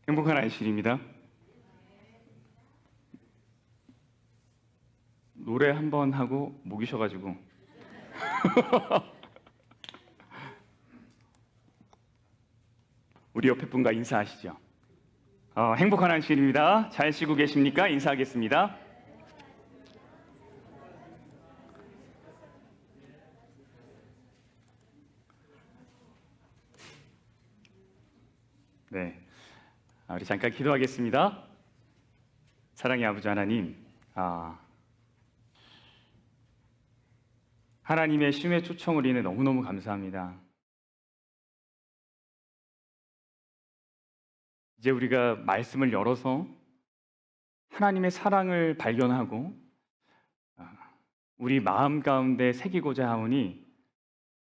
행복한 안식일입니다. 노래 한 번 하고 목이 쉬어가지고 우리 옆에 분과 인사하시죠. 행복한 안식일입니다. 잘 쉬고 계십니까? 인사하겠습니다. 네, 우리 잠깐 기도하겠습니다. 사랑의 아버지 하나님, 하나님의 쉼의 초청을 인해 너무너무 감사합니다. 이제 우리가 말씀을 열어서 하나님의 사랑을 발견하고 우리 마음 가운데 새기고자 하오니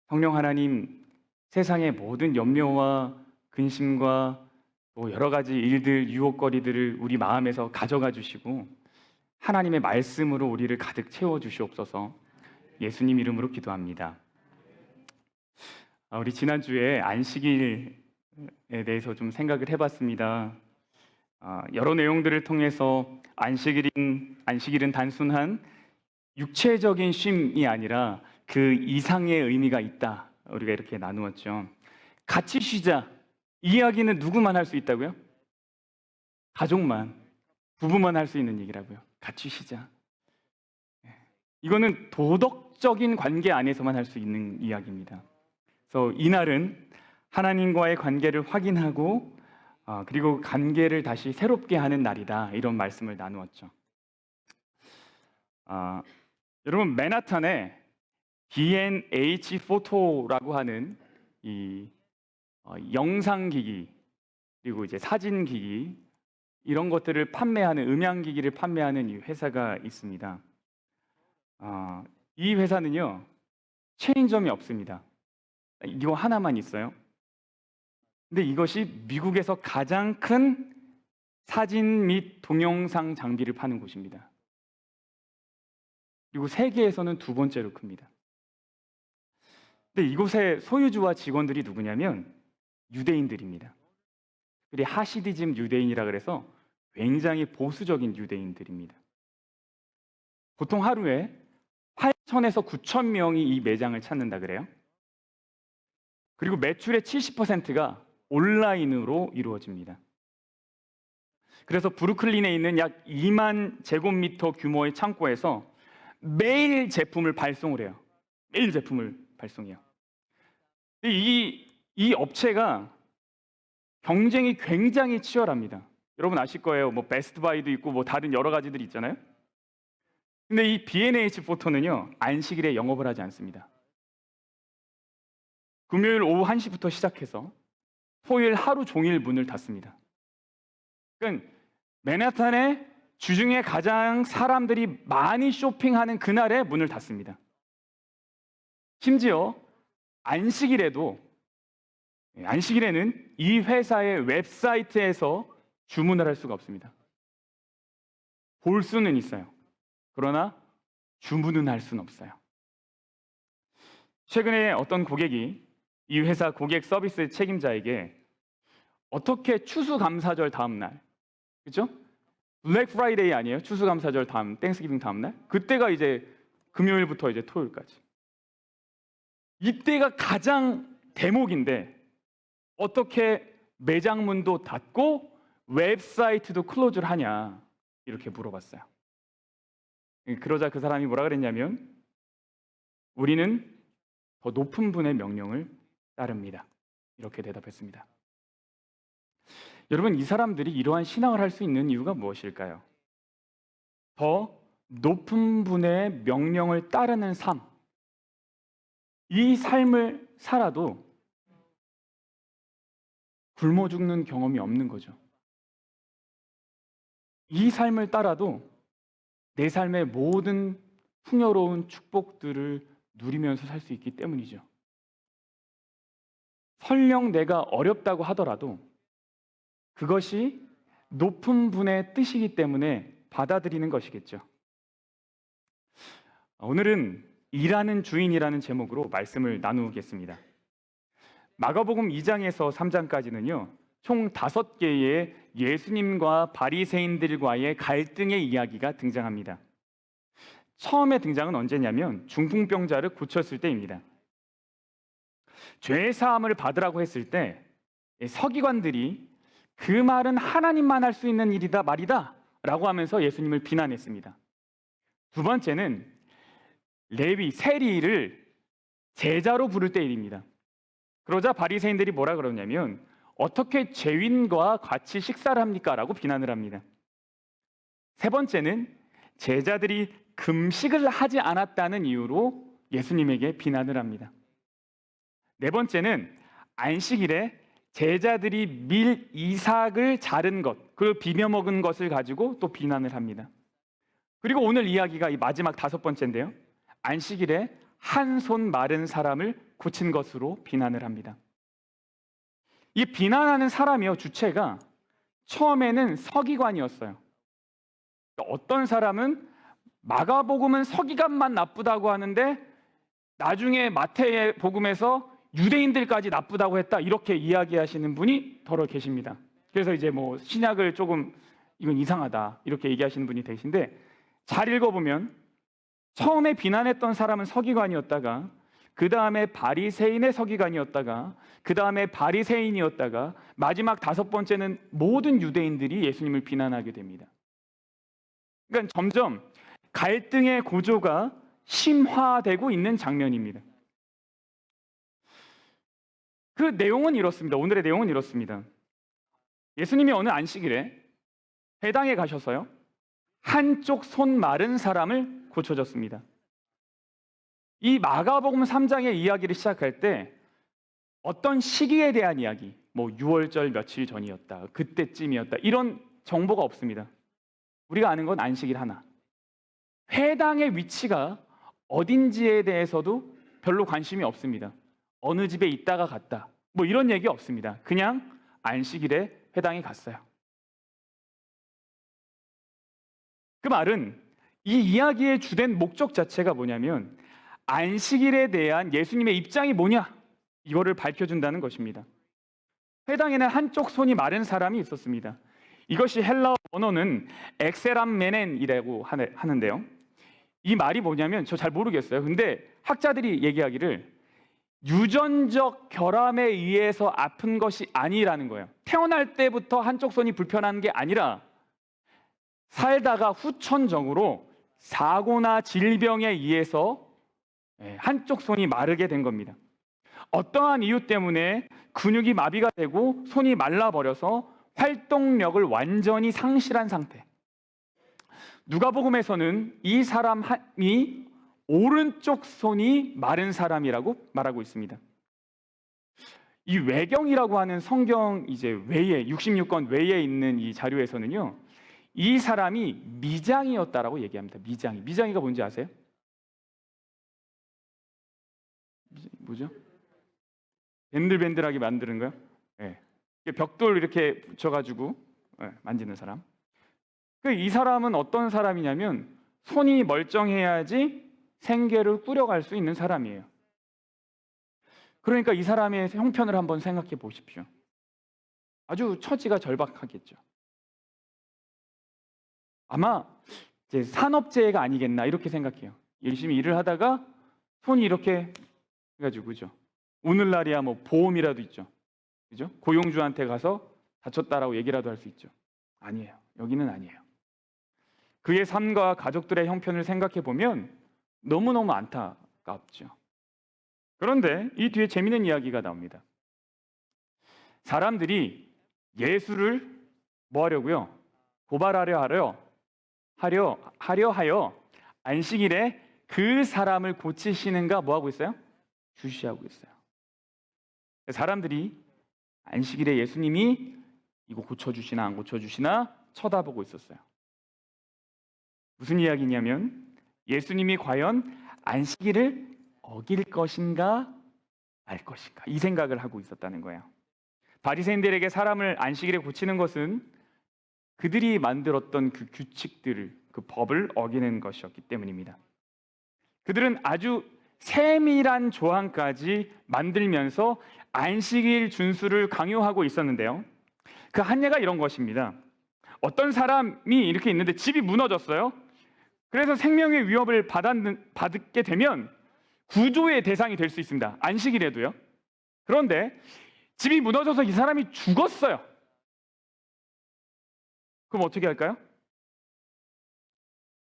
성령 하나님, 세상의 모든 염려와 근심과 또 여러 가지 일들, 유혹거리들을 우리 마음에서 가져가 주시고 하나님의 말씀으로 우리를 가득 채워 주시옵소서. 예수님 이름으로 기도합니다. 우리 지난주에 안식일에 대해서 좀 생각을 해봤습니다. 여러 내용들을 통해서 안식일은 단순한 육체적인 쉼이 아니라 그 이상의 의미가 있다. 우리가 이렇게 나누었죠. 같이 쉬자. 이 이야기는 누구만 할 수 있다고요? 가족만, 부부만 할 수 있는 얘기라고요. 같이 쉬자. 이거는 도덕적인 관계 안에서만 할 수 있는 이야기입니다. 그래서 이날은 하나님과의 관계를 확인하고 그리고 관계를 다시 새롭게 하는 날이다. 이런 말씀을 나누었죠. 여러분, 맨하탄에 B&H 포토라고 하는 이 영상기기 그리고 이제 사진기기 이런 것들을 판매하는 음향기기를 판매하는 이 회사가 있습니다. 이 회사는요 체인점이 없습니다. 이거 하나만 있어요. 근데 이것이 미국에서 가장 큰 사진 및 동영상 장비를 파는 곳입니다. 그리고 세계에서는 두 번째로 큽니다. 근데 이곳의 소유주와 직원들이 누구냐면 유대인들입니다. 그리고 하시디즘 유대인이라 그래서 굉장히 보수적인 유대인들입니다. 보통 하루에 8천에서 9천 명이 이 매장을 찾는다 그래요. 그리고 매출의 70%가 온라인으로 이루어집니다. 그래서 브루클린에 있는 약 2만 제곱미터 규모의 창고에서 매일 제품을 발송을 해요. 매일 제품을 발송해요. 이 업체가 경쟁이 굉장히 치열합니다. 여러분 아실 거예요. 뭐 베스트바이도 있고 뭐 다른 여러 가지들이 있잖아요. 근데 이 B&H 포토는요 안식일에 영업을 하지 않습니다. 금요일 오후 1시부터 시작해서 토요일 하루 종일 문을 닫습니다. 그러니까 맨하탄의 주중에 가장 사람들이 많이 쇼핑하는 그날에 문을 닫습니다. 심지어 안식일에는 이 회사의 웹사이트에서 주문을 할 수가 없습니다. 볼 수는 있어요. 그러나 주문은 할 수는 없어요. 최근에 어떤 고객이 이 회사 고객 서비스 책임자에게 어떻게 추수감사절 다음 날, 그렇죠? 블랙 프라이데이 아니에요? 추수감사절 다음, 땡스기빙 다음 날? 그때가 이제 금요일부터 이제 토요일까지. 이때가 가장 대목인데 어떻게 매장 문도 닫고 웹사이트도 클로즈를 하냐 이렇게 물어봤어요. 그러자 그 사람이 뭐라 그랬냐면 우리는 더 높은 분의 명령을 따릅니다. 이렇게 대답했습니다. 여러분, 이 사람들이 이러한 신앙을 할 수 있는 이유가 무엇일까요? 더 높은 분의 명령을 따르는 삶, 이 삶을 살아도 굶어 죽는 경험이 없는 거죠. 이 삶을 따라도 내 삶의 모든 풍요로운 축복들을 누리면서 살 수 있기 때문이죠. 설령 내가 어렵다고 하더라도 그것이 높은 분의 뜻이기 때문에 받아들이는 것이겠죠. 오늘은 일하는 주인이라는 제목으로 말씀을 나누겠습니다. 마가복음 2장에서 3장까지는요 총 5개의 예수님과 바리새인들과의 갈등의 이야기가 등장합니다. 처음에 등장은 언제냐면 중풍병자를 고쳤을 때입니다. 죄 사함을 받으라고 했을 때 서기관들이 그 말은 하나님만 할 수 있는 일이다 말이다 라고 하면서 예수님을 비난했습니다. 두 번째는 레위, 세리를 제자로 부를 때 일입니다. 그러자 바리새인들이 뭐라 그러냐면 어떻게 죄인과 같이 식사를 합니까? 라고 비난을 합니다. 세 번째는 제자들이 금식을 하지 않았다는 이유로 예수님에게 비난을 합니다. 네 번째는 안식일에 제자들이 밀 이삭을 자른 것, 그걸 비벼 먹은 것을 가지고 또 비난을 합니다. 그리고 오늘 이야기가 이 마지막 5번째인데요. 안식일에 한 손 마른 사람을 고친 것으로 비난을 합니다. 이 비난하는 사람이요, 주체가 처음에는 서기관이었어요. 어떤 사람은 마가복음은 서기관만 나쁘다고 하는데 나중에 마태의 복음에서 유대인들까지 나쁘다고 했다, 이렇게 이야기하시는 분이 더러 계십니다. 그래서 이제 뭐 신약을 조금 이건 이상하다 이렇게 얘기하시는 분이 계신데, 잘 읽어보면 처음에 비난했던 사람은 서기관이었다가 그 다음에 바리새인의 서기관이었다가 그 다음에 바리새인이었다가 마지막 5번째는 모든 유대인들이 예수님을 비난하게 됩니다. 그러니까 점점 갈등의 구조가 심화되고 있는 장면입니다. 그 내용은 이렇습니다. 오늘의 내용은 이렇습니다. 예수님이 어느 안식일에 회당에 가셔서요, 한쪽 손 마른 사람을 고쳐줬습니다. 이 마가복음 3장의 이야기를 시작할 때 어떤 시기에 대한 이야기, 뭐 6월절 며칠 전이었다, 그때쯤이었다, 이런 정보가 없습니다. 우리가 아는 건 안식일 하나. 회당의 위치가 어딘지에 대해서도 별로 관심이 없습니다. 어느 집에 있다가 갔다, 뭐 이런 얘기 없습니다. 그냥 안식일에 회당에 갔어요. 그 말은 이 이야기의 주된 목적 자체가 뭐냐면 안식일에 대한 예수님의 입장이 뭐냐, 이거를 밝혀준다는 것입니다. 회당에는 한쪽 손이 마른 사람이 있었습니다. 이것이 헬라어 원어는 엑세람메넨이라고 하는데요. 이 말이 뭐냐면 저 잘 모르겠어요. 근데 학자들이 얘기하기를 유전적 결함에 의해서 아픈 것이 아니라는 거예요. 태어날 때부터 한쪽 손이 불편한 게 아니라 살다가 후천적으로 사고나 질병에 의해서 한쪽 손이 마르게 된 겁니다. 어떠한 이유 때문에 근육이 마비가 되고 손이 말라버려서 활동력을 완전히 상실한 상태. 누가복음에서는 이 사람이 오른쪽 손이 마른 사람이라고 말하고 있습니다. 이 외경이라고 하는 성경 이제 외에 66권 외에 있는 이 자료에서는요, 이 사람이 미장이었다라고 얘기합니다. 미장이가 뭔지 아세요? 뭐죠? 밴들밴들하게 만드는 거요? 네. 벽돌 이렇게 붙여가지고 만지는 사람. 이 사람은 어떤 사람이냐면 손이 멀쩡해야지 생계를 꾸려갈 수 있는 사람이에요. 그러니까 이 사람의 형편을 한번 생각해 보십시오. 아주 처지가 절박하겠죠. 아마 이제 산업재해가 아니겠나 이렇게 생각해요. 열심히 일을 하다가 손이 이렇게 해가지고, 그죠? 오늘날이야 뭐 보험이라도 있죠, 그죠? 고용주한테 가서 다쳤다라고 얘기라도 할 수 있죠. 아니에요. 여기는 아니에요. 그의 삶과 가족들의 형편을 생각해 보면 너무너무 안타깝죠. 그런데 이 뒤에 재미있는 이야기가 나옵니다. 사람들이 예수를 뭐 하려고요? 고발하려 하여 안식일에 그 사람을 고치시는가 뭐 하고 있어요? 주시하고 있어요. 사람들이 안식일에 예수님이 이거 고쳐주시나 안 고쳐주시나 쳐다보고 있었어요. 무슨 이야기냐면 예수님이 과연 안식일을 어길 것인가 말 것인가, 이 생각을 하고 있었다는 거예요. 바리새인들에게 사람을 안식일에 고치는 것은 그들이 만들었던 그 규칙들을, 그 법을 어기는 것이었기 때문입니다. 그들은 아주 세밀한 조항까지 만들면서 안식일 준수를 강요하고 있었는데요. 그 한 예가 이런 것입니다. 어떤 사람이 이렇게 있는데 집이 무너졌어요. 그래서 생명의 위협을 받게 되면 구조의 대상이 될 수 있습니다. 안식일에도요. 그런데 집이 무너져서 이 사람이 죽었어요. 그럼 어떻게 할까요?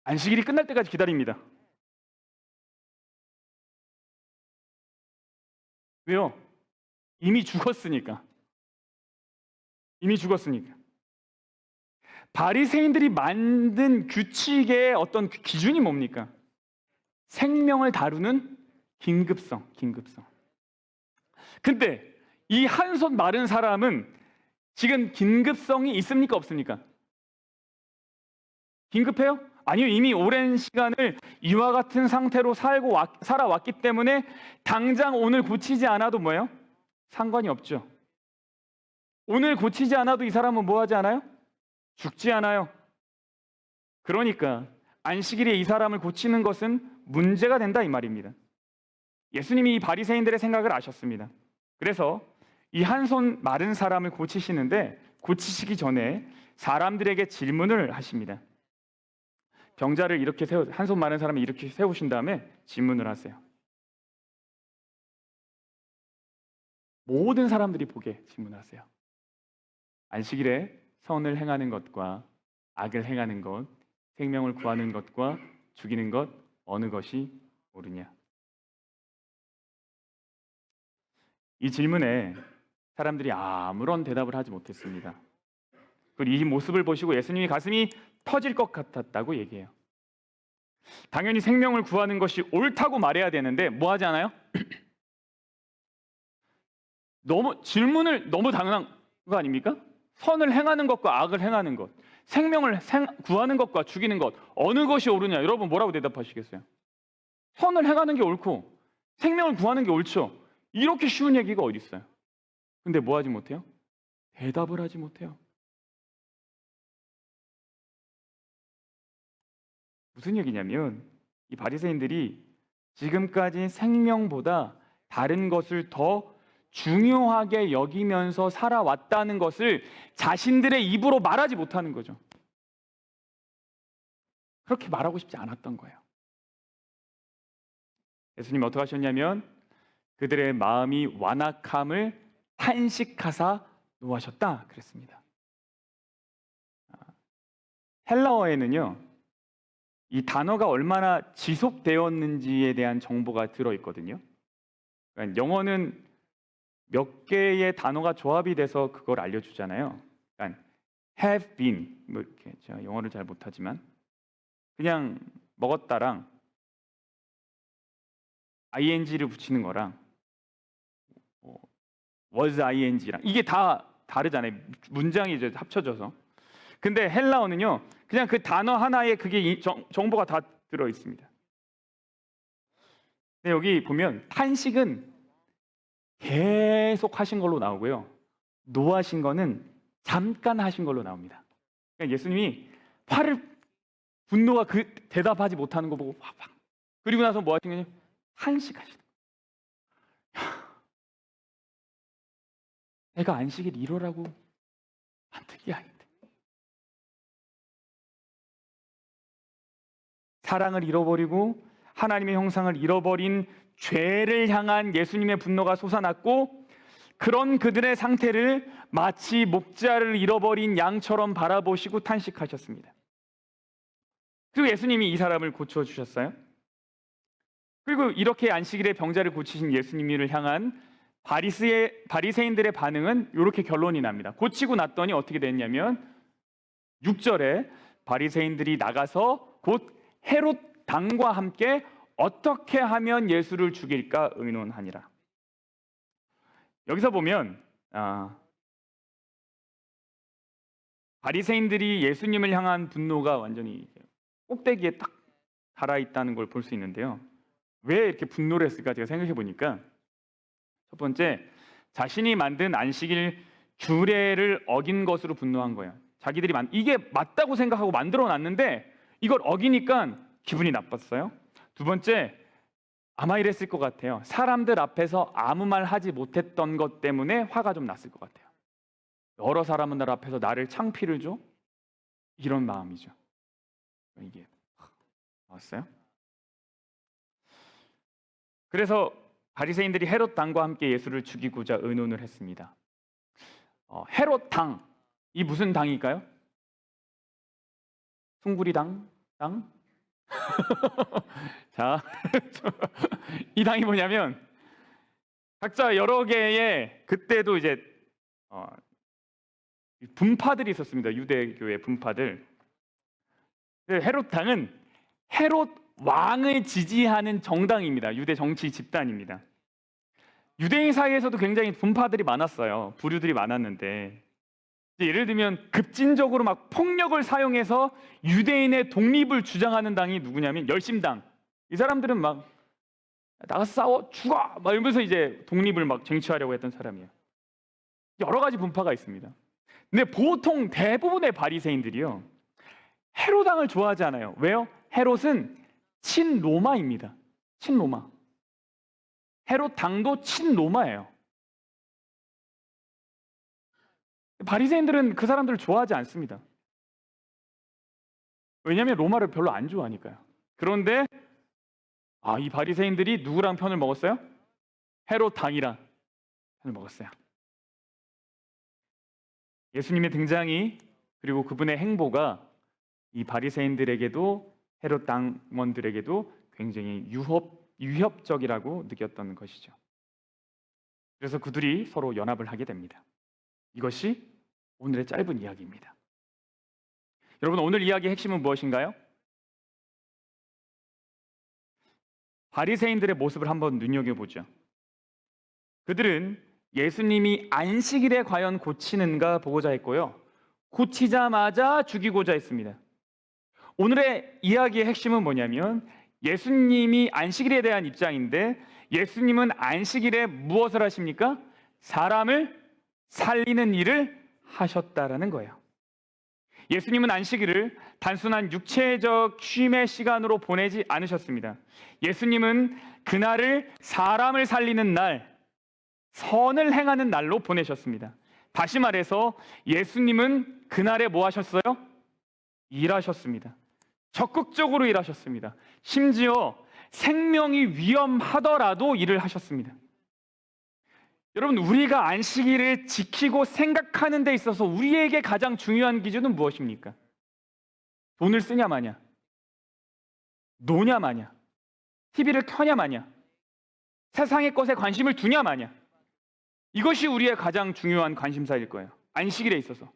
안식일이 끝날 때까지 기다립니다. 왜요? 이미 죽었으니까. 이미 죽었으니까. 바리새인들이 만든 규칙의 어떤 기준이 뭡니까? 생명을 다루는 긴급성. 근데 이 한 손 마른 사람은 지금 긴급성이 있습니까? 없습니까? 긴급해요? 아니요. 이미 오랜 시간을 이와 같은 상태로 살아왔기 때문에 당장 오늘 고치지 않아도 뭐예요? 상관이 없죠. 오늘 고치지 않아도 이 사람은 뭐 하지 않아요? 죽지 않아요. 그러니까 안식일에 이 사람을 고치는 것은 문제가 된다 이 말입니다. 예수님이 이 바리새인들의 생각을 아셨습니다. 그래서 이 한 손 마른 사람을 고치시는데 고치시기 전에 사람들에게 질문을 하십니다. 병자를 이렇게 한 손 마른 사람을 이렇게 세우신 다음에 질문을 하세요. 모든 사람들이 보게 질문하세요. 안식일에 선을 행하는 것과 악을 행하는 것, 생명을 구하는 것과 죽이는 것 어느 것이 옳으냐? 이 질문에 사람들이 아무런 대답을 하지 못했습니다. 그리고 이 모습을 보시고 예수님이 가슴이 터질 것 같았다고 얘기해요. 당연히 생명을 구하는 것이 옳다고 말해야 되는데 뭐 하지 않아요? 질문을 너무 당연한 거 아닙니까? 선을 행하는 것과 악을 행하는 것, 생명을 구하는 것과 죽이는 것 어느 것이 옳으냐? 여러분 뭐라고 대답하시겠어요? 선을 행하는 게 옳고 생명을 구하는 게 옳죠. 이렇게 쉬운 얘기가 어디 있어요? 근데 뭐 하지 못해요? 대답을 하지 못해요. 무슨 얘기냐면 이 바리새인들이 지금까지 생명보다 다른 것을 더 중요하게 여기면서 살아왔다는 것을 자신들의 입으로 말하지 못하는 거죠. 그렇게 말하고 싶지 않았던 거예요. 예수님이 어떻게 하셨냐면 그들의 마음이 완악함을 탄식하사 노하셨다 그랬습니다. 헬라어에는요, 이 단어가 얼마나 지속되었는지에 대한 정보가 들어있거든요. 그러니까 영어는 몇 개의 단어가 조합이 돼서 그걸 알려주잖아요. 그러니까 have been, 뭐 이렇게 제가 영어를 잘 못하지만 그냥 먹었다랑 ing를 붙이는 거랑 was ing랑 이게 다 다르잖아요. 문장이 이제 합쳐져서. 근데 헬라어는요, 그냥 그 단어 하나에 그게 정보가 다 들어 있습니다. 근데 여기 보면 탄식은 계속 하신 걸로 나오고요, 노하신 거는 잠깐 하신 걸로 나옵니다. 그러니까 예수님이 분노가 그 대답하지 못하는 거 보고 확 그리고 나서 뭐 하신 거냐? 탄식하시는 거예요. 내가 안식일 1호라고 만든 게 아닌데. 사랑을 잃어버리고 하나님의 형상을 잃어버린 죄를 향한 예수님의 분노가 솟아났고, 그런 그들의 상태를 마치 목자를 잃어버린 양처럼 바라보시고 탄식하셨습니다. 그리고 예수님이 이 사람을 고쳐주셨어요. 그리고 이렇게 안식일에 병자를 고치신 예수님을 향한 바리새인들의 반응은 이렇게 결론이 납니다. 고치고 났더니 어떻게 됐냐면 6절에 바리새인들이 나가서 곧 헤롯 당과 함께 어떻게 하면 예수를 죽일까 의논하니라. 여기서 보면 바리새인들이 예수님을 향한 분노가 완전히 꼭대기에 딱 달아있다는 걸 볼 수 있는데요. 왜 이렇게 분노를 했을까 제가 생각해 보니까, 첫 번째, 자신이 만든 안식일 규례를 어긴 것으로 분노한 거예요. 자기들이 이게 맞다고 생각하고 만들어 놨는데 이걸 어기니까 기분이 나빴어요. 두 번째, 아마 이랬을 것 같아요. 사람들 앞에서 아무 말 하지 못했던 것 때문에 화가 좀 났을 것 같아요. 여러 사람들 앞에서 나를 창피를 줘? 이런 마음이죠. 이게 나왔어요? 그래서 바리새인들이 헤롯 당과 함께 예수를 죽이고자 의논을 했습니다. 헤롯 당, 이 무슨 당일까요? 숭구리당? 당? 자, 이 당이 뭐냐면 각자 여러 개의 그때도 이제 분파들이 있었습니다. 유대교의 분파들. 헤롯 당은 헤롯 왕을 지지하는 정당입니다. 유대 정치 집단입니다. 유대인 사이에서도 굉장히 분파들이 많았어요. 부류들이 많았는데 예를 들면 급진적으로 막 폭력을 사용해서 유대인의 독립을 주장하는 당이 누구냐면 열심당. 이 사람들은 막 나가서 싸워 죽어 막 이러면서 이제 독립을 막 쟁취하려고 했던 사람이에요. 여러 가지 분파가 있습니다. 근데 보통 대부분의 바리새인들이요 헤롯당을 좋아하지 않아요. 왜요? 헤롯은 친로마입니다. 친로마. 헤롯 당도 친로마예요. 바리새인들은 그 사람들을 좋아하지 않습니다. 왜냐하면 로마를 별로 안 좋아하니까요. 그런데 이 바리새인들이 누구랑 편을 먹었어요? 헤롯 당이랑 편을 먹었어요. 예수님의 등장이 그리고 그분의 행보가 이 바리새인들에게도 헤롯 당원들에게도 굉장히 유협적이라고 느꼈던 것이죠. 그래서 그들이 서로 연합을 하게 됩니다. 이것이 오늘의 짧은 이야기입니다. 여러분, 오늘 이야기의 핵심은 무엇인가요? 바리새인들의 모습을 한번 눈여겨보죠. 그들은 예수님이 안식일에 과연 고치는가 보고자 했고요, 고치자마자 죽이고자 했습니다. 오늘의 이야기의 핵심은 뭐냐면 예수님이 안식일에 대한 입장인데 예수님은 안식일에 무엇을 하십니까? 사람을 살리는 일을 하셨다라는 거예요. 예수님은 안식일을 단순한 육체적 쉼의 시간으로 보내지 않으셨습니다. 예수님은 그날을 사람을 살리는 날, 선을 행하는 날로 보내셨습니다. 다시 말해서 예수님은 그날에 뭐 하셨어요? 일하셨습니다. 적극적으로 일하셨습니다. 심지어 생명이 위험하더라도 일을 하셨습니다. 여러분, 우리가 안식일을 지키고 생각하는 데 있어서 우리에게 가장 중요한 기준은 무엇입니까? 돈을 쓰냐 마냐, 노냐 마냐, TV를 켜냐 마냐, 세상의 것에 관심을 두냐 마냐, 이것이 우리의 가장 중요한 관심사일 거예요. 안식일에 있어서.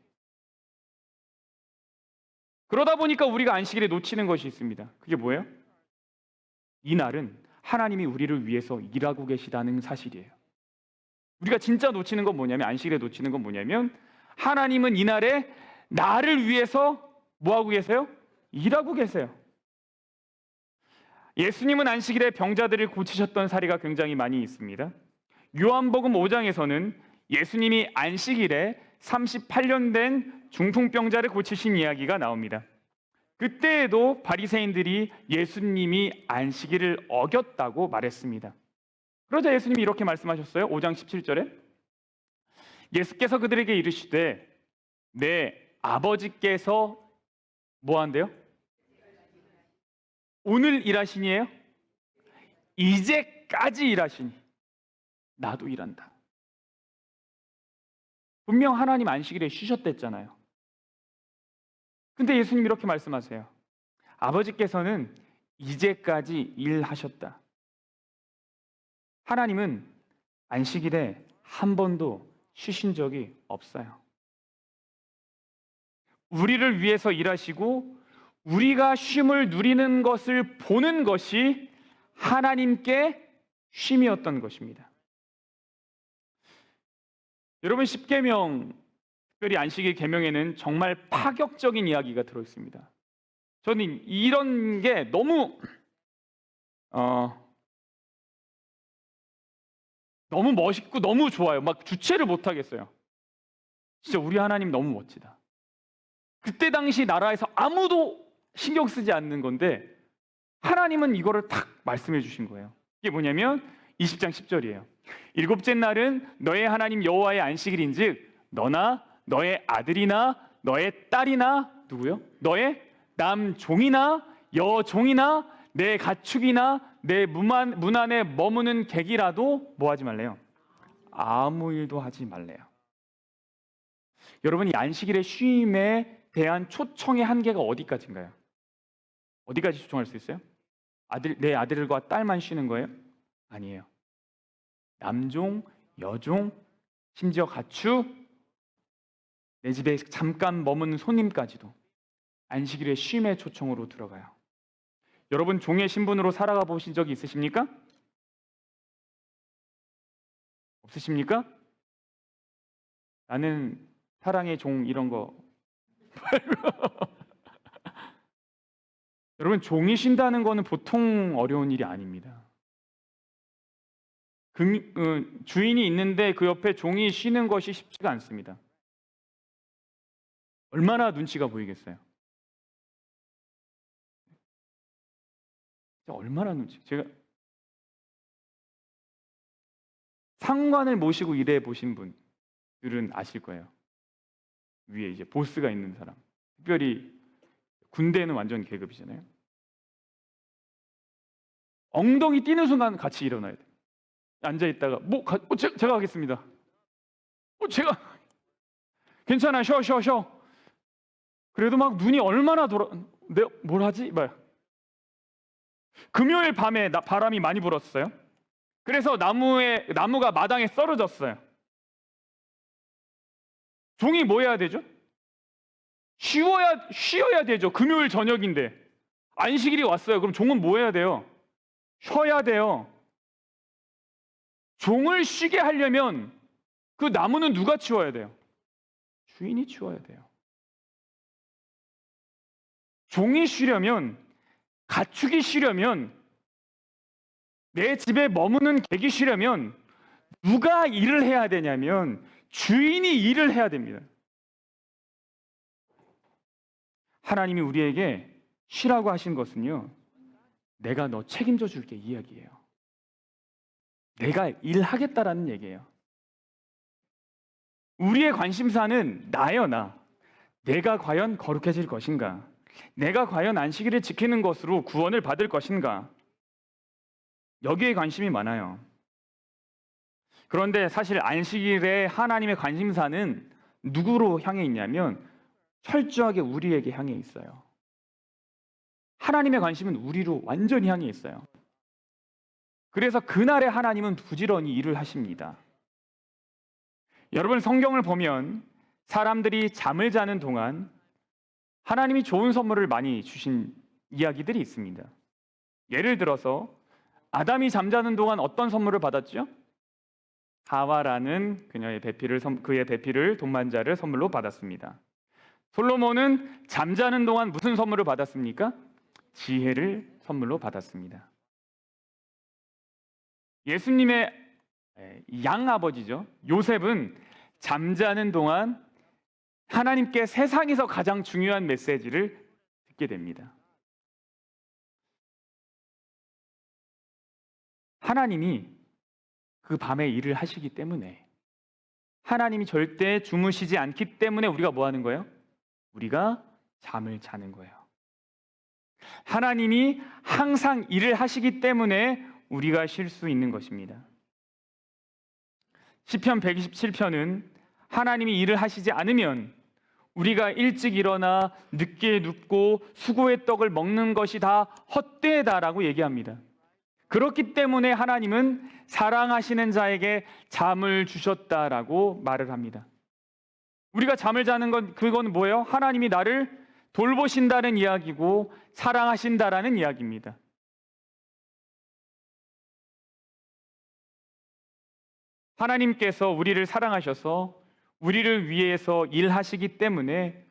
그러다 보니까 우리가 안식일에 놓치는 것이 있습니다. 그게 뭐예요? 이 날은 하나님이 우리를 위해서 일하고 계시다는 사실이에요. 우리가 진짜 놓치는 건 뭐냐면, 안식일에 놓치는 건 뭐냐면 하나님은 이날에 나를 위해서 뭐하고 계세요? 일하고 계세요. 예수님은 안식일에 병자들을 고치셨던 사례가 굉장히 많이 있습니다. 요한복음 5장에서는 예수님이 안식일에 38년 된 중풍병자를 고치신 이야기가 나옵니다. 그때에도 바리새인들이 예수님이 안식일을 어겼다고 말했습니다. 그러자 예수님이 이렇게 말씀하셨어요. 5장 17절에 예수께서 그들에게 이르시되 내 아버지께서 뭐 한대요? 오늘 일하시니에요? 이제까지 일하시니 나도 일한다. 분명 하나님 안식일에 쉬셨댔잖아요. 근데 예수님 이렇게 말씀하세요. 아버지께서는 이제까지 일하셨다. 하나님은 안식일에 한 번도 쉬신 적이 없어요. 우리를 위해서 일하시고 우리가 쉼을 누리는 것을 보는 것이 하나님께 쉼이었던 것입니다. 여러분, 십계명, 특별히 안식일 계명에는 정말 파격적인 이야기가 들어있습니다. 저는 이런 게 너무 멋있고 너무 좋아요. 막 주체를 못 하겠어요. 진짜 우리 하나님 너무 멋지다. 그때 당시 나라에서 아무도 신경 쓰지 않는 건데 하나님은 이거를 딱 말씀해 주신 거예요. 이게 뭐냐면 20장 10절이에요. 일곱째 날은 너의 하나님 여호와의 안식일인즉 너나 너의 아들이나 너의 딸이나 누구요? 너의 남종이나 여종이나 내 가축이나 내 문 안에 머무는 객이라도 뭐 하지 말래요? 아무 일도 하지 말래요. 여러분, 이 안식일의 쉼에 대한 초청의 한계가 어디까지인가요? 어디까지 초청할 수 있어요? 내 아들과 딸만 쉬는 거예요? 아니에요. 남종, 여종, 심지어 가축, 내 집에 잠깐 머무는 손님까지도 안식일의 쉼의 초청으로 들어가요. 여러분, 종의 신분으로 살아가 보신 적이 있으십니까? 없으십니까? 나는 사랑의 종 이런 거 여러분, 종이 쉰다는 거는 보통 어려운 일이 아닙니다. 주인이 있는데 그 옆에 종이 쉬는 것이 쉽지가 않습니다. 얼마나 눈치가 보이겠어요? 얼마나 제가 상관을 모시고 일해 보신 분들은 아실 거예요. 위에 이제 보스가 있는 사람. 특별히 군대는 완전 계급이잖아요. 엉덩이 뛰는 순간 같이 일어나야 돼요. 앉아 있다가 제가 하겠습니다. 제가 괜찮아요. 쉬어. 그래도 막 눈이 얼마나 내가 뭘 하지? 금요일 밤에 바람이 많이 불었어요. 그래서 나무가 마당에 썰어졌어요. 종이 뭐 해야 되죠? 쉬어야 되죠. 금요일 저녁인데 안식일이 왔어요. 그럼 종은 뭐 해야 돼요? 쉬어야 돼요. 종을 쉬게 하려면 그 나무는 누가 치워야 돼요? 주인이 치워야 돼요. 종이 쉬려면, 가축이 쉬려면, 내 집에 머무는 객이 쉬려면 누가 일을 해야 되냐면 주인이 일을 해야 됩니다. 하나님이 우리에게 쉬라고 하신 것은요, 내가 너 책임져 줄게 이야기예요. 내가 일하겠다라는 얘기예요. 우리의 관심사는 나예요, 나. 내가 과연 거룩해질 것인가? 내가 과연 안식일을 지키는 것으로 구원을 받을 것인가? 여기에 관심이 많아요. 그런데 사실 안식일에 하나님의 관심사는 누구로 향해 있냐면 철저하게 우리에게 향해 있어요. 하나님의 관심은 우리로 완전히 향해 있어요. 그래서 그날에 하나님은 부지런히 일을 하십니다. 여러분, 성경을 보면 사람들이 잠을 자는 동안 하나님이 좋은 선물을 많이 주신 이야기들이 있습니다. 예를 들어서 아담이 잠자는 동안 어떤 선물을 받았죠? 하와라는 그의 배필을 동반자를 선물로 받았습니다. 솔로몬은 잠자는 동안 무슨 선물을 받았습니까? 지혜를 선물로 받았습니다. 예수님의 양아버지죠. 요셉은 잠자는 동안 하나님께 세상에서 가장 중요한 메시지를 듣게 됩니다. 하나님이 그 밤에 일을 하시기 때문에, 하나님이 절대 주무시지 않기 때문에 우리가 뭐 하는 거예요? 우리가 잠을 자는 거예요. 하나님이 항상 일을 하시기 때문에 우리가 쉴 수 있는 것입니다. 시편 127편은 하나님이 일을 하시지 않으면 우리가 일찍 일어나 늦게 눕고 수고의 떡을 먹는 것이 다 헛되다라고 얘기합니다. 그렇기 때문에 하나님은 사랑하시는 자에게 잠을 주셨다라고 말을 합니다. 우리가 잠을 자는 그건 뭐예요? 하나님이 나를 돌보신다는 이야기고 사랑하신다라는 이야기입니다. 하나님께서 우리를 사랑하셔서 우리를 위해서 일하시기 때문에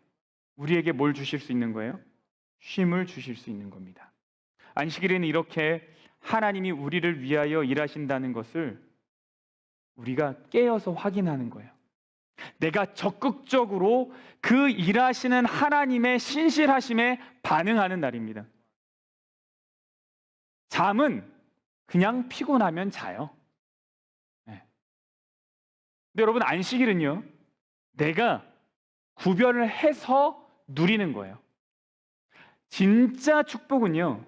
우리에게 뭘 주실 수 있는 거예요? 쉼을 주실 수 있는 겁니다. 안식일에는 이렇게 하나님이 우리를 위하여 일하신다는 것을 우리가 깨어서 확인하는 거예요. 내가 적극적으로 그 일하시는 하나님의 신실하심에 반응하는 날입니다. 잠은 그냥 피곤하면 자요. 네. 근데 여러분, 안식일은요, 내가 구별을 해서 누리는 거예요. 진짜 축복은요,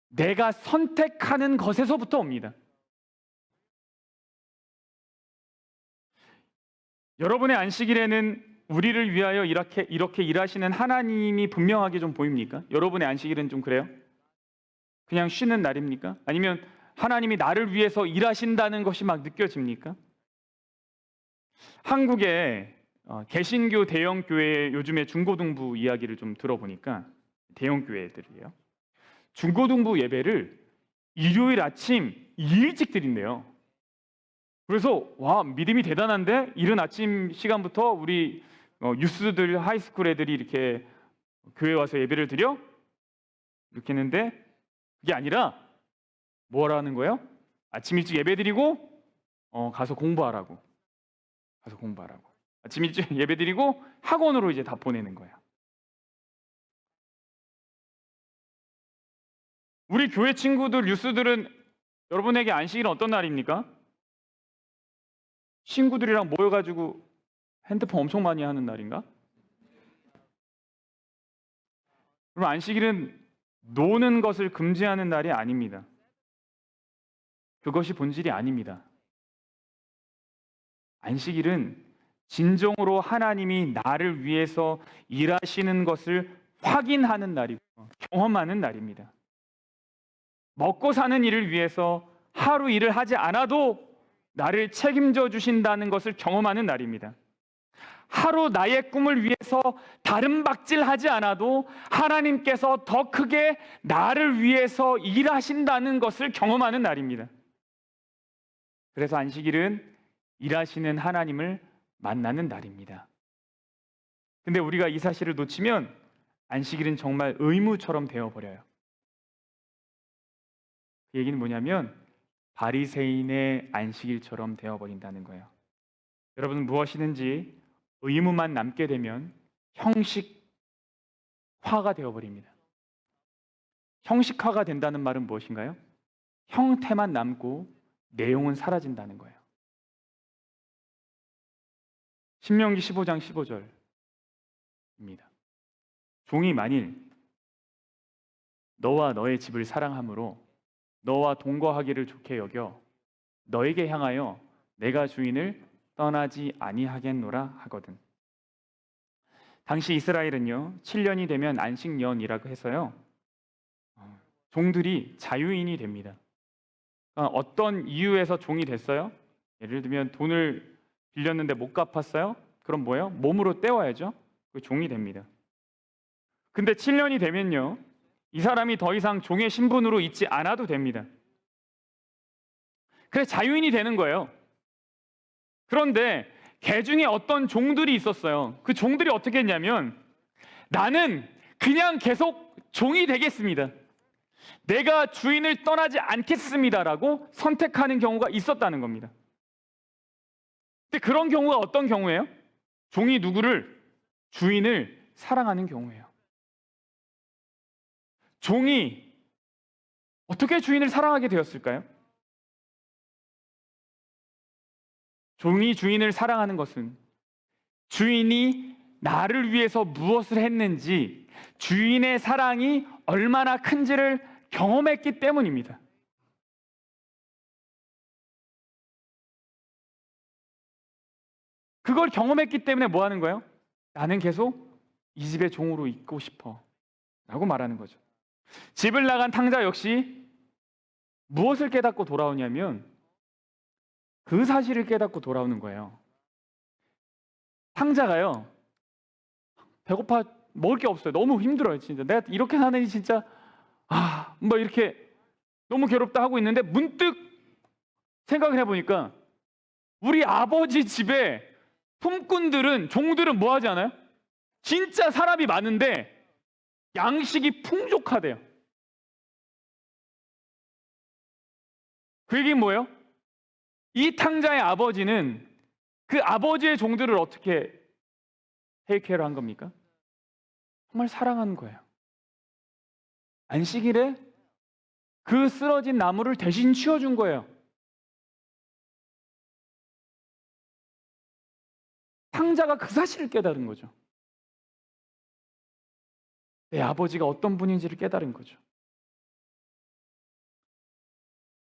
내가 선택하는 것에서부터 옵니다. 여러분의 안식일에는 우리를 위하여 이렇게 일하시는 하나님이 분명하게 좀 보입니까? 여러분의 안식일은 좀 그래요? 그냥 쉬는 날입니까? 아니면 하나님이 나를 위해서 일하신다는 것이 막 느껴집니까? 한국의 개신교 대형 교회 요즘에 중고등부 이야기를 좀 들어보니까, 대형 교회들이에요. 중고등부 예배를 일요일 아침 일찍 드린대요. 그래서 와, 믿음이 대단한데, 이른 아침 시간부터 우리 유스들, 하이스쿨 애들이 이렇게 교회 와서 예배를 드려? 이렇게 했는데, 그게 아니라 뭐라는 거예요? 아침 일찍 예배 드리고 가서 공부하라고. 아침 일찍 예배 드리고 학원으로 이제 다 보내는 거예요. 우리 교회 친구들, 유스들은 여러분에게 안식일은 어떤 날입니까? 친구들이랑 모여가지고 핸드폰 엄청 많이 하는 날인가? 그럼 안식일은 노는 것을 금지하는 날이 아닙니다. 그것이 본질이 아닙니다. 안식일은 진정으로 하나님이 나를 위해서 일하시는 것을 확인하는 날이고 경험하는 날입니다. 먹고 사는 일을 위해서 하루 일을 하지 않아도 나를 책임져 주신다는 것을 경험하는 날입니다. 하루 나의 꿈을 위해서 다른 박질하지 않아도 하나님께서 더 크게 나를 위해서 일하신다는 것을 경험하는 날입니다. 그래서 안식일은 일하시는 하나님을 만나는 날입니다. 근데 우리가 이 사실을 놓치면 안식일은 정말 의무처럼 되어버려요. 그 얘기는 뭐냐면 바리새인의 안식일처럼 되어버린다는 거예요. 여러분은 무엇이든지 의무만 남게 되면 형식화가 되어버립니다. 형식화가 된다는 말은 무엇인가요? 형태만 남고 내용은 사라진다는 거예요. 신명기 15장 15절입니다. 종이 만일 너와 너의 집을 사랑함으로 너와 동거하기를 좋게 여겨 너에게 향하여 내가 주인을 떠나지 아니하겠노라 하거든. 당시 이스라엘은요, 7년이 되면 안식년이라고 해서요, 종들이 자유인이 됩니다. 어떤 이유에서 종이 됐어요? 예를 들면 돈을 빌렸는데 못 갚았어요? 그럼 뭐예요? 몸으로 때워야죠. 그 종이 됩니다. 근데 7년이 되면요, 이 사람이 더 이상 종의 신분으로 있지 않아도 됩니다. 그래서 자유인이 되는 거예요. 그런데 개 중에 어떤 종들이 있었어요. 그 종들이 어떻게 했냐면, 나는 그냥 계속 종이 되겠습니다, 내가 주인을 떠나지 않겠습니다라고 선택하는 경우가 있었다는 겁니다. 근데 그런 경우가 어떤 경우예요? 종이 누구를? 주인을 사랑하는 경우예요. 종이 어떻게 주인을 사랑하게 되었을까요? 종이 주인을 사랑하는 것은 주인이 나를 위해서 무엇을 했는지, 주인의 사랑이 얼마나 큰지를 경험했기 때문입니다. 그걸 경험했기 때문에 뭐 하는 거예요? 나는 계속 이 집의 종으로 있고 싶어 라고 말하는 거죠. 집을 나간 탕자 역시 무엇을 깨닫고 돌아오냐면 그 사실을 깨닫고 돌아오는 거예요. 탕자가요, 배고파, 먹을 게 없어요. 너무 힘들어요. 진짜 내가 이렇게 사느니 진짜 뭐 이렇게 너무 괴롭다 하고 있는데, 문득 생각을 해보니까 우리 아버지 집에 품꾼들은, 종들은 뭐 하지 않아요? 진짜 사람이 많은데 양식이 풍족하대요. 그 얘기는 뭐예요? 이 탕자의 아버지는 그 아버지의 종들을 어떻게 테이크케어를 한 겁니까? 정말 사랑하는 거예요. 안식일에 그 쓰러진 나무를 대신 치워준 거예요. 탕자가 그 사실을 깨달은 거죠. 내 아버지가 어떤 분인지를 깨달은 거죠.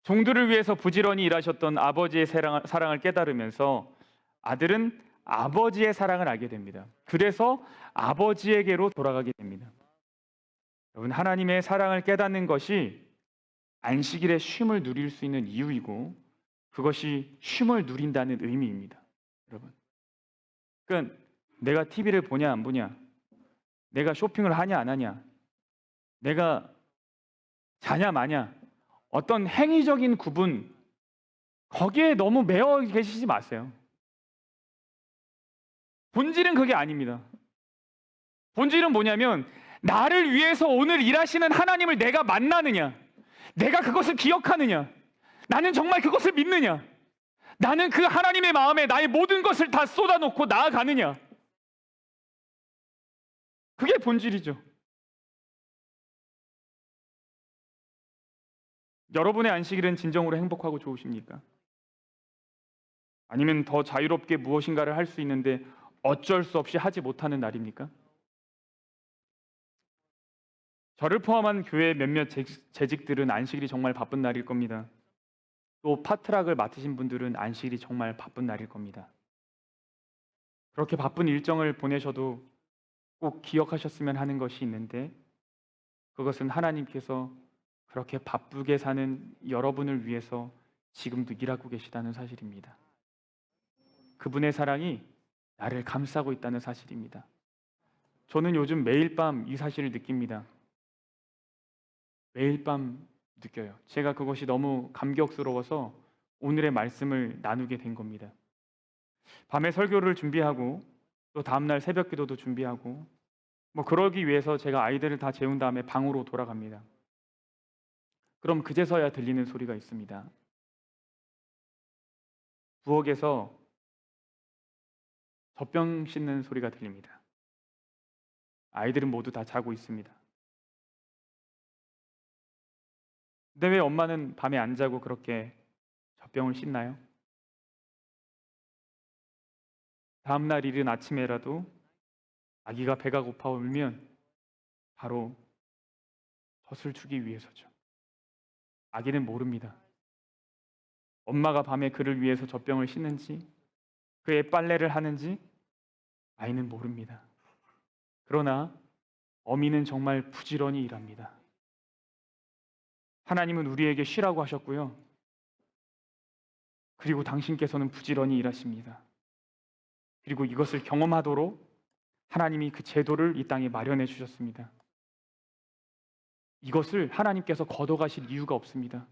종들을 위해서 부지런히 일하셨던 아버지의 사랑을 깨달으면서 아들은 아버지의 사랑을 알게 됩니다. 그래서 아버지에게로 돌아가게 됩니다. 여러분, 하나님의 사랑을 깨닫는 것이 안식일에 쉼을 누릴 수 있는 이유이고 그것이 쉼을 누린다는 의미입니다. 여러분, 그러니까 내가 TV를 보냐 안 보냐, 내가 쇼핑을 하냐 안 하냐, 내가 자냐 마냐, 어떤 행위적인 구분, 거기에 너무 매여 계시지 마세요. 본질은 그게 아닙니다. 본질은 뭐냐면 나를 위해서 오늘 일하시는 하나님을 내가 만나느냐, 내가 그것을 기억하느냐, 나는 정말 그것을 믿느냐, 나는 그 하나님의 마음에 나의 모든 것을 다 쏟아놓고 나아가느냐, 그게 본질이죠. 여러분의 안식일은 진정으로 행복하고 좋으십니까? 아니면 더 자유롭게 무엇인가를 할 수 있는데 어쩔 수 없이 하지 못하는 날입니까? 저를 포함한 교회 몇몇 재직들은 안식일이 정말 바쁜 날일 겁니다. 또 파트락을 맡으신 분들은 안식일이 정말 바쁜 날일 겁니다. 그렇게 바쁜 일정을 보내셔도 꼭 기억하셨으면 하는 것이 있는데, 그것은 하나님께서 그렇게 바쁘게 사는 여러분을 위해서 지금도 일하고 계시다는 사실입니다. 그분의 사랑이 나를 감싸고 있다는 사실입니다. 저는 요즘 매일 밤 이 사실을 느낍니다. 매일 밤 느껴요. 제가 그것이 너무 감격스러워서 오늘의 말씀을 나누게 된 겁니다. 밤에 설교를 준비하고 또 다음날 새벽 기도도 준비하고 그러기 위해서 제가 아이들을 다 재운 다음에 방으로 돌아갑니다. 그럼 그제서야 들리는 소리가 있습니다. 부엌에서 젖병 씻는 소리가 들립니다. 아이들은 모두 다 자고 있습니다. 근데 왜 엄마는 밤에 안 자고 그렇게 젖병을 씻나요? 다음날 이른 아침에라도 아기가 배가 고파 울면 바로 젖을 주기 위해서죠. 아기는 모릅니다. 엄마가 밤에 그를 위해서 젖병을 씻는지, 그의 빨래를 하는지 아이는 모릅니다. 그러나 어미는 정말 부지런히 일합니다. 하나님은 우리에게 쉬라고 하셨고요. 그리고 당신께서는 부지런히 일하십니다. 그리고 이것을 경험하도록 하나님이 그 제도를 이 땅에 마련해 주셨습니다. 이것을 하나님께서 걷어가실 이유가 없습니다.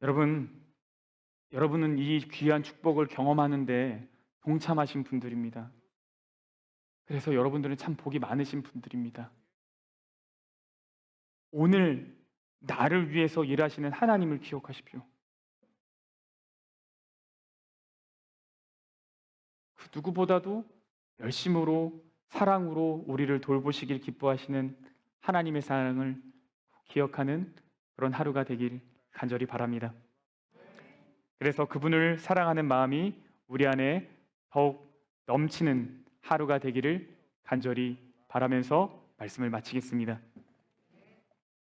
여러분은 이 귀한 축복을 경험하는데 동참하신 분들입니다. 그래서 여러분들은 참 복이 많으신 분들입니다. 오늘 나를 위해서 일하시는 하나님을 기억하십시오. 그 누구보다도 열심으로 사랑으로 우리를 돌보시길 기뻐하시는 하나님의 사랑을 기억하는 그런 하루가 되길 간절히 바랍니다. 그래서 그분을 사랑하는 마음이 우리 안에 더욱 넘치는 하루가 되기를 간절히 바라면서 말씀을 마치겠습니다.